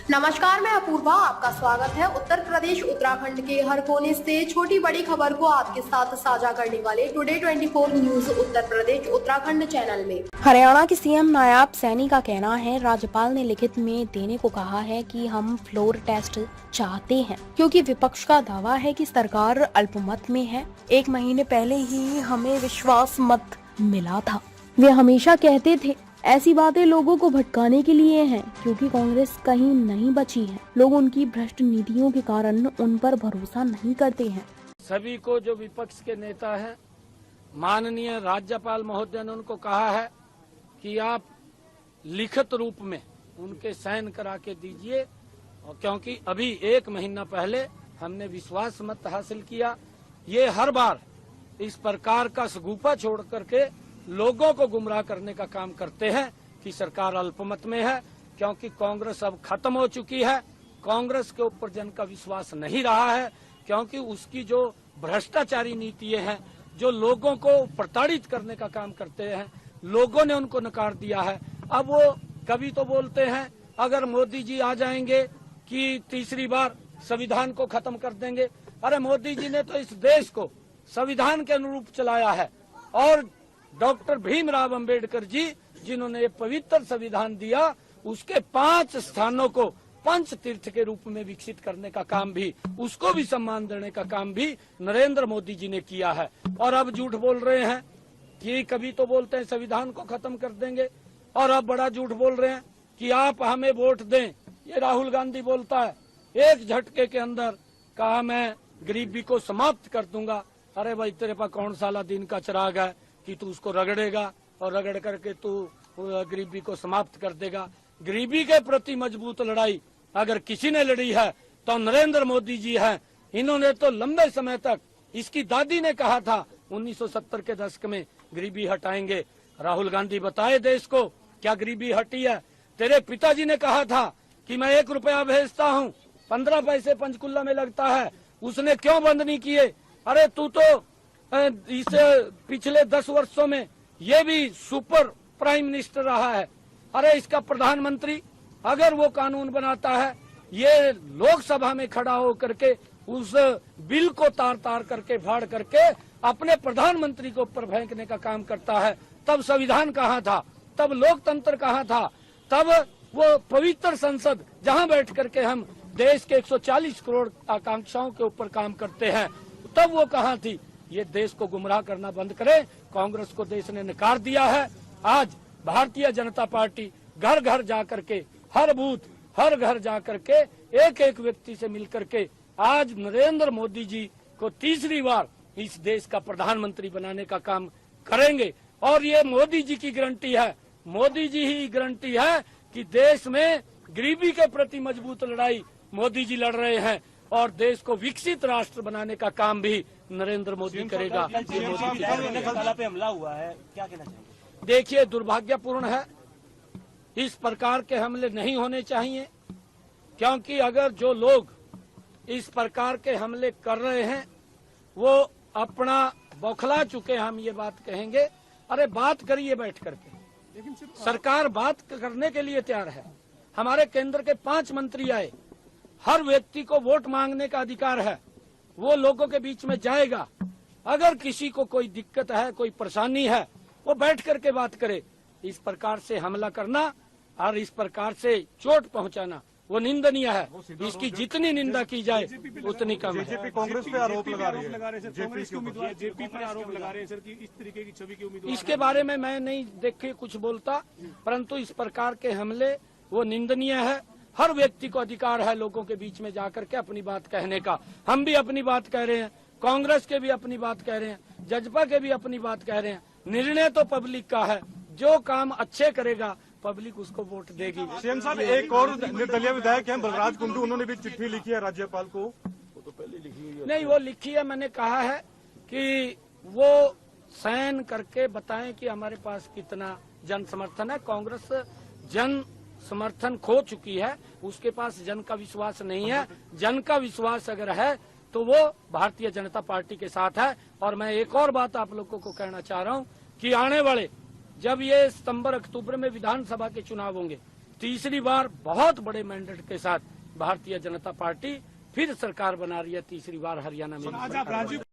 नमस्कार, मैं अपूर्वा, आपका स्वागत है। उत्तर प्रदेश उत्तराखंड के हर कोने से छोटी बड़ी खबर को आपके साथ साझा करने वाले today 24 news Uttar Pradesh Uttarakhand channel में। हरियाणा के सीएम नायब सैनी का कहना है, राज्यपाल ने लिखित में देने को कहा है कि हम फ्लोर टेस्ट चाहते हैं, क्योंकि विपक्ष का दावा है कि सरकार अल्पमत में है। 1 महीने पहले ही हमें विश्वास मत मिला था। वे हमेशा कहते थे ऐसी बातें लोगों को भटकाने के लिए हैं, क्योंकि कांग्रेस कहीं नहीं बची है। लोग उनकी भ्रष्ट नीतियों के कारण उन पर भरोसा नहीं करते हैं। सभी को जो विपक्ष के नेता हैं, माननीय राज्यपाल महोदय ने उनको कहा है कि आप लिखित रूप में उनके साइन करा के दीजिए, और क्योंकि अभी 1 महीना पहले हमने विश्वास मत हासिल किया। ये हर बार इस प्रकार का सगुफा छोड़ करके लोगों को गुमराह करने का काम करते हैं कि सरकार अल्पमत में है, क्योंकि कांग्रेस अब खत्म हो चुकी है। कांग्रेस के ऊपर जन का विश्वास नहीं रहा है, क्योंकि उसकी जो भ्रष्टाचारी नीतियां हैं, जो लोगों को प्रताड़ित करने का काम करते हैं, लोगों ने उनको नकार दिया है। अब वो कभी तो बोलते हैं अगर मोदी जी आ जाएंगे कि तीसरी बार संविधान को खत्म कर देंगे। अरे मोदी जी ने तो इस देश को संविधान के अनुरूप चलाया है, और डॉक्टर भीमराव अंबेडकर जी जिन्होंने ये पवित्र संविधान दिया, उसके 5 स्थानों को पंच तीर्थ के रूप में विकसित करने का काम भी, उसको भी सम्मान देने का काम भी नरेंद्र मोदी जी ने किया है। और अब झूठ बोल रहे हैं कि कभी तो बोलते हैं संविधान को खत्म कर देंगे, और अब बड़ा झूठ बोल रहे हैं कि आप हमें वोट दें। ये राहुल गांधी बोलता है एक झटके के अंदर कहा मैं गरीबी को समाप्त कर दूंगा। अरे भाई, तेरे पास कौन साला दिन का चिराग है कि तू उसको रगड़ेगा और रगड़ करके तू गरीबी को समाप्त कर देगा। गरीबी के प्रति मजबूत लड़ाई अगर किसी ने लड़ी है तो नरेंद्र मोदी जी हैं। इन्होंने तो लंबे समय तक, इसकी दादी ने कहा था 1970 के दशक में गरीबी हटाएंगे। राहुल गांधी बताए देश को क्या गरीबी हटी है। तेरे पिताजी ने कहा था कि मैं 1 रुपया भेजता हूँ, 15 पैसे पंचकुला में लगता है, उसने क्यों बंद नहीं किए। अरे तू तो इस पिछले 10 वर्षों में ये भी सुपर प्राइम मिनिस्टर रहा है। अरे इसका प्रधानमंत्री अगर वो कानून बनाता है, ये लोकसभा में खड़ा हो करके उस बिल को तार तार करके फाड़ करके अपने प्रधानमंत्री के ऊपर फेंकने का काम करता है, तब संविधान कहाँ था, तब लोकतंत्र कहाँ था, तब वो पवित्र संसद जहाँ बैठ करके हम देश के 140 करोड़ आकांक्षाओं के ऊपर काम करते हैं, तब वो कहाँ थी। ये देश को गुमराह करना बंद करे। कांग्रेस को देश ने नकार दिया है। आज भारतीय जनता पार्टी घर घर जा करके, हर बूथ, हर घर जा करके एक एक व्यक्ति से मिल करके आज नरेंद्र मोदी जी को तीसरी बार इस देश का प्रधानमंत्री बनाने का काम करेंगे। और ये मोदी जी की गारंटी है, मोदी जी ही गारंटी है कि देश में गरीबी के प्रति मजबूत लड़ाई मोदी जी लड़ रहे हैं, और देश को विकसित राष्ट्र बनाने का काम भी नरेंद्र मोदी करेगा। पे हमला हुआ है, क्या कहना चाहिए? देखिए, दुर्भाग्यपूर्ण है, इस प्रकार के हमले नहीं होने चाहिए, क्योंकि अगर जो लोग इस प्रकार के हमले कर रहे हैं वो अपना बौखला चुके, हम ये बात कहेंगे। अरे बात करिए बैठ करके, सरकार बात करने के लिए तैयार है। हमारे केंद्र के 5 मंत्री आए, हर व्यक्ति को वोट मांगने का अधिकार है, वो लोगों के बीच में जाएगा। अगर किसी को कोई दिक्कत है, कोई परेशानी है, वो बैठ करके बात करे। इस प्रकार से हमला करना और इस प्रकार से चोट पहुंचाना वो निंदनीय है। इसकी जितनी निंदा की जाए उतनी कम है। जेपी कांग्रेस पे आरोप लगा रही है, जेपी पर आरोप लगा रहे हैं सर कि इस तरीके की छवि के उम्मीदवार। इसके बारे में मैं नहीं देखे कुछ बोलता, परंतु इस प्रकार के हमले वो निंदनीय है। हर व्यक्ति को अधिकार है लोगों के बीच में जाकर के अपनी बात कहने का। हम भी अपनी बात कह रहे हैं, कांग्रेस के भी अपनी बात कह रहे हैं, जजपा के भी अपनी बात कह रहे हैं। निर्णय तो पब्लिक का है, जो काम अच्छे करेगा पब्लिक उसको वोट देगी। सीएम साहब, एक और निर्दलीय विधायक हैं बलराज कुंडू, उन्होंने भी चिट्ठी लिखी है राज्यपाल को। वो तो पहले लिखी हुई है। नहीं, वो लिखी है, मैंने कहा है कि वो साइन करके बताएं कि हमारे पास कितना जन समर्थन है। कांग्रेस जन समर्थन खो चुकी है, उसके पास जन का विश्वास नहीं है। जन का विश्वास अगर है तो वो भारतीय जनता पार्टी के साथ है। और मैं एक और बात आप लोगों को कहना चाह रहा हूँ कि आने वाले जब ये सितंबर अक्टूबर में विधानसभा के चुनाव होंगे, तीसरी बार बहुत बड़े मैंडेट के साथ भारतीय जनता पार्टी फिर सरकार बना रही है, तीसरी बार हरियाणा में। आज आप राजीव